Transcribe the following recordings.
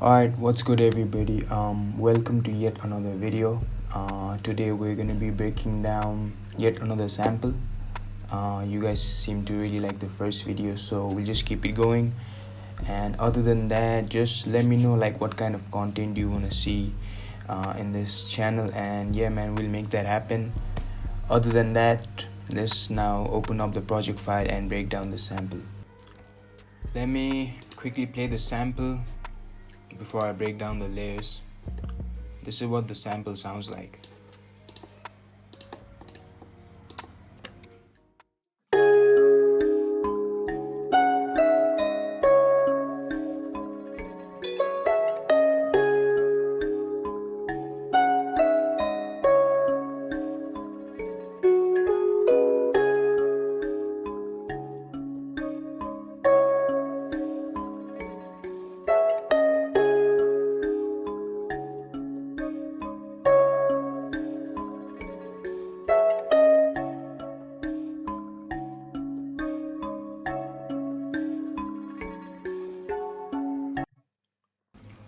Alright, what's good everybody? Welcome to yet another video. Today we're gonna be breaking down yet another sample. You guys seem to really like the first video, so we'll just keep it going. And other than that, just let me know like what kind of content you wanna see in this channel, and yeah man, we'll make that happen. Other than that, let's now open up the project file and break down the sample. Let me quickly play the sample before I break down the layers. This is what the sample sounds like.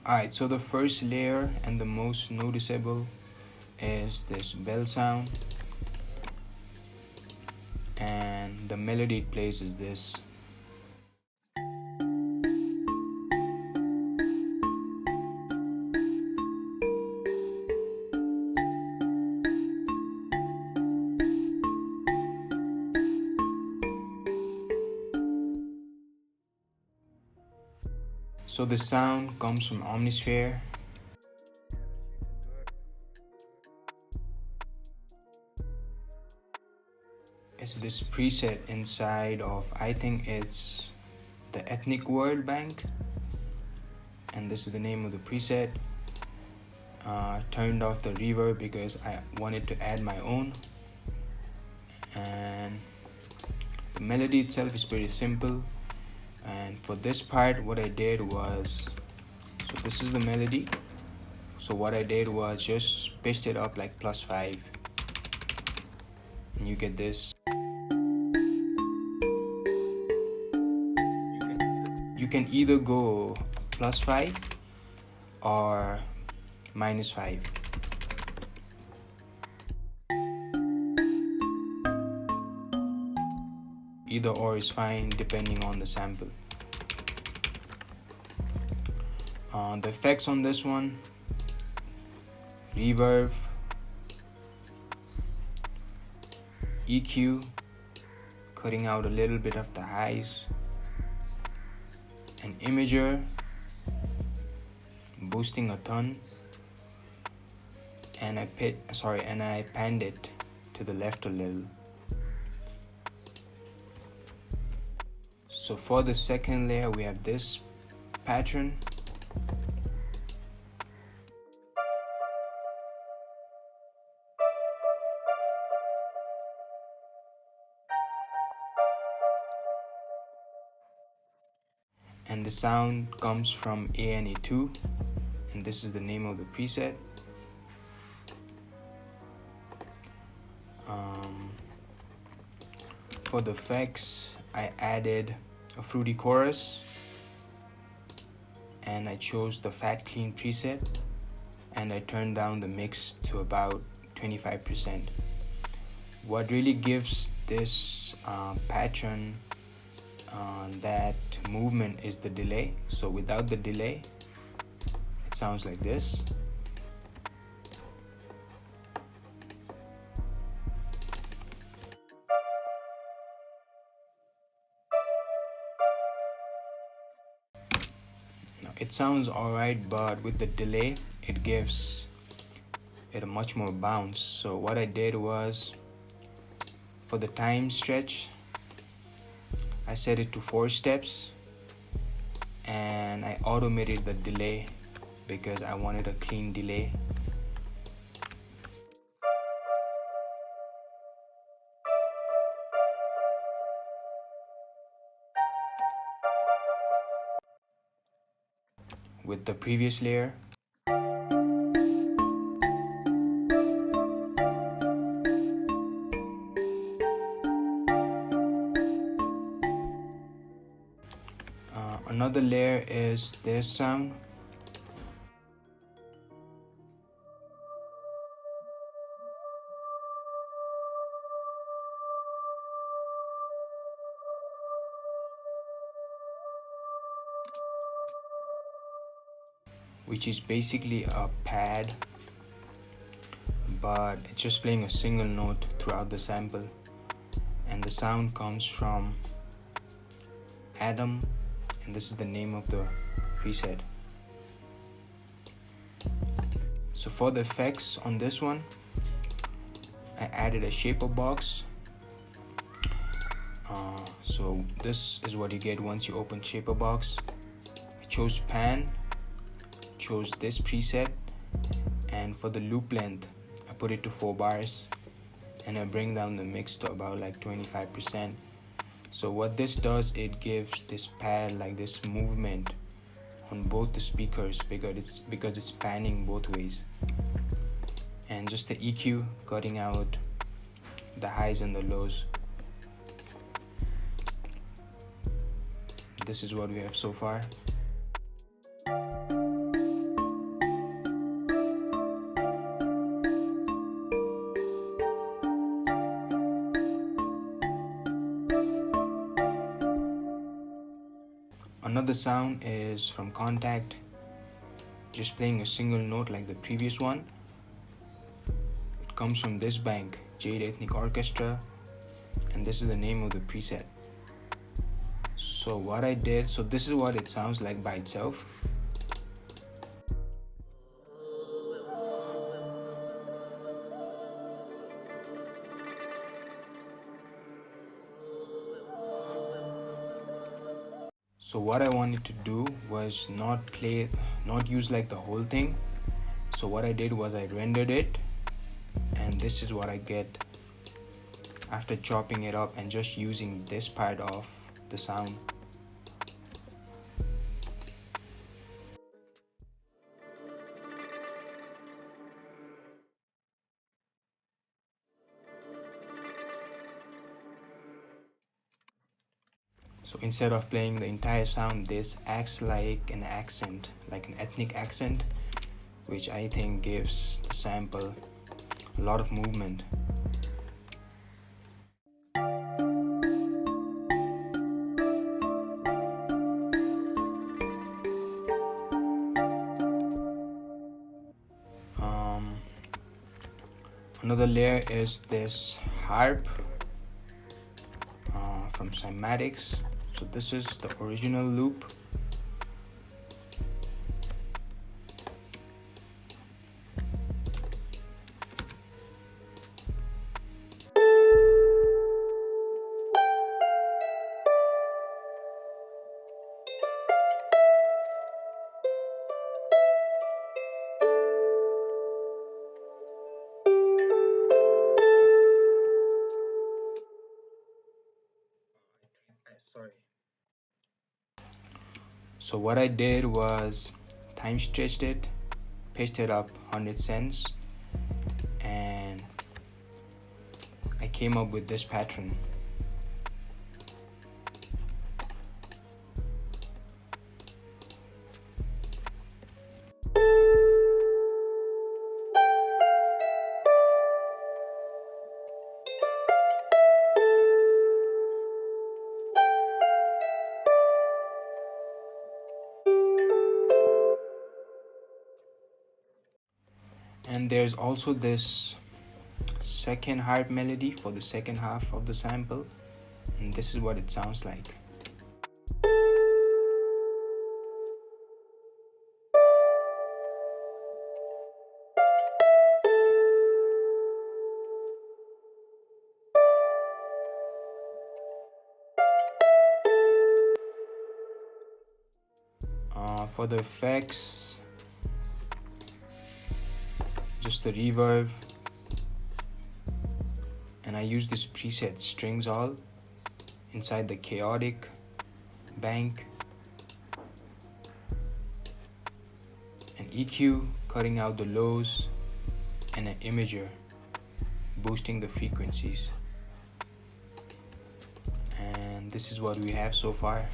Alright, so the first layer and the most noticeable is this bell sound, and the melody it plays is this. So the sound comes from Omnisphere. It's this preset inside of, I think it's the Ethnic World Bank, and this is the name of the preset. Turned off the reverb because I wanted to add my own, and the melody itself is pretty simple. And for this part, what I did was, so this is the melody, so what I did was just pitched it up like +5, and you get this. You can either go +5 or -5. Either or is fine depending on the sample. The effects on this one: reverb, EQ, cutting out a little bit of the highs, an imager, boosting a ton, and I panned it to the left a little. So for the second layer, we have this pattern. And the sound comes from ANA2, and this is the name of the preset. For the effects, I added a fruity chorus, and I chose the Fat Clean preset, and I turned down the mix to about 25%. What really gives this pattern that movement is the delay. So without the delay, it sounds like this. It sounds alright, but with the delay, it gives it a much more bounce. So what I did was, for the time stretch, I set it to 4 steps, and I automated the delay because I wanted a clean delay. With the previous layer, Another layer is this sound. which is basically a pad, but it's just playing a single note throughout the sample, and the sound comes from Adam, and this is the name of the preset. So for the effects on this one, I added a shaper box. So this is what you get once you open shaper box. I chose pan, chose this preset, and for the loop length I put it to 4 bars, and I bring down the mix to about like 25%. So what this does, it gives this pad like this movement on both the speakers because it's panning both ways. And just the EQ, cutting out the highs and the lows. This is what we have so far. Another sound is from Contact, just playing a single note like the previous one. It comes from this bank, Jade Ethnic Orchestra, and this is the name of the preset. So what I did, so this is what it sounds like by itself. So what I wanted to do was not use like the whole thing. So what I did was I rendered it, and this is what I get after chopping it up and just using this part of the sound. So instead of playing the entire sound, this acts like an accent, like an ethnic accent, which I think gives the sample a lot of movement. Another layer is this harp from Cymatics. So this is the original loop. So what I did was time stretched it, pitched it up 100 cents, and I came up with this pattern. And there's also this second harp melody for the second half of the sample, and this is what it sounds like. For the effects, just the reverb, and I use this preset Strings All inside the Chaotic bank, an EQ cutting out the lows, and an imager boosting the frequencies. And this is what we have so far.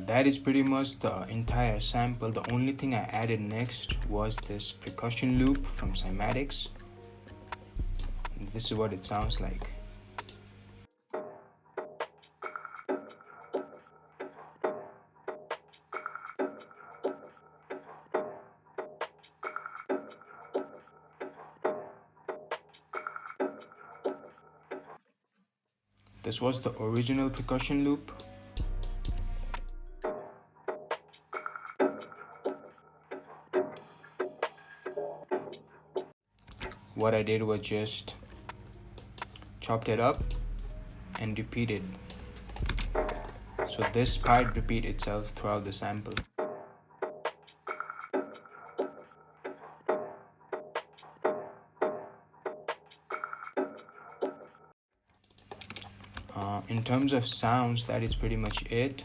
that is pretty much the entire sample. The only thing I added next was this percussion loop from Cymatics. This is what it sounds like. This was the original percussion loop. What I did was just chopped it up and repeated. So this part repeats itself throughout the sample. In terms of sounds, that is pretty much it.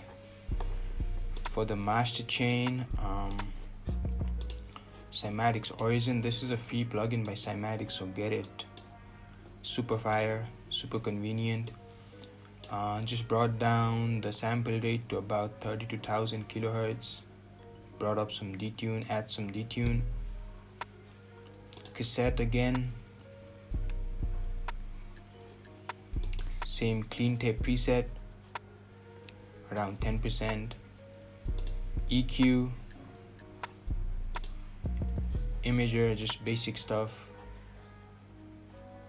For the master chain, Cymatics Origin, this is a free plugin by Cymatics, so get it. Super fire, super convenient. Just brought down the sample rate to about 32,000 kilohertz. Brought up some detune, add some detune. Cassette again. Same clean tape preset, around 10%. EQ, imager, just basic stuff,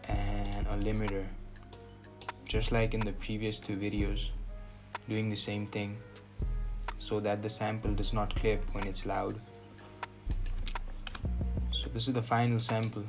and a limiter, just like in the previous two videos, doing the same thing so that the sample does not clip when it's loud. So this is the final sample.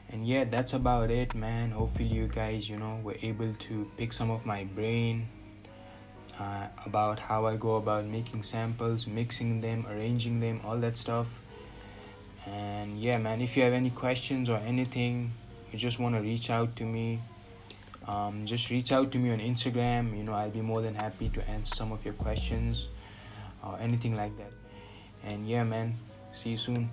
And yeah, that's about it, man. Hopefully you guys, were able to pick some of my brain about how I go about making samples, mixing them, arranging them, all that stuff. And yeah, man, if you have any questions or anything, you just want to reach out to me, just reach out to me on Instagram. I'll be more than happy to answer some of your questions or anything like that. And yeah, man, see you soon.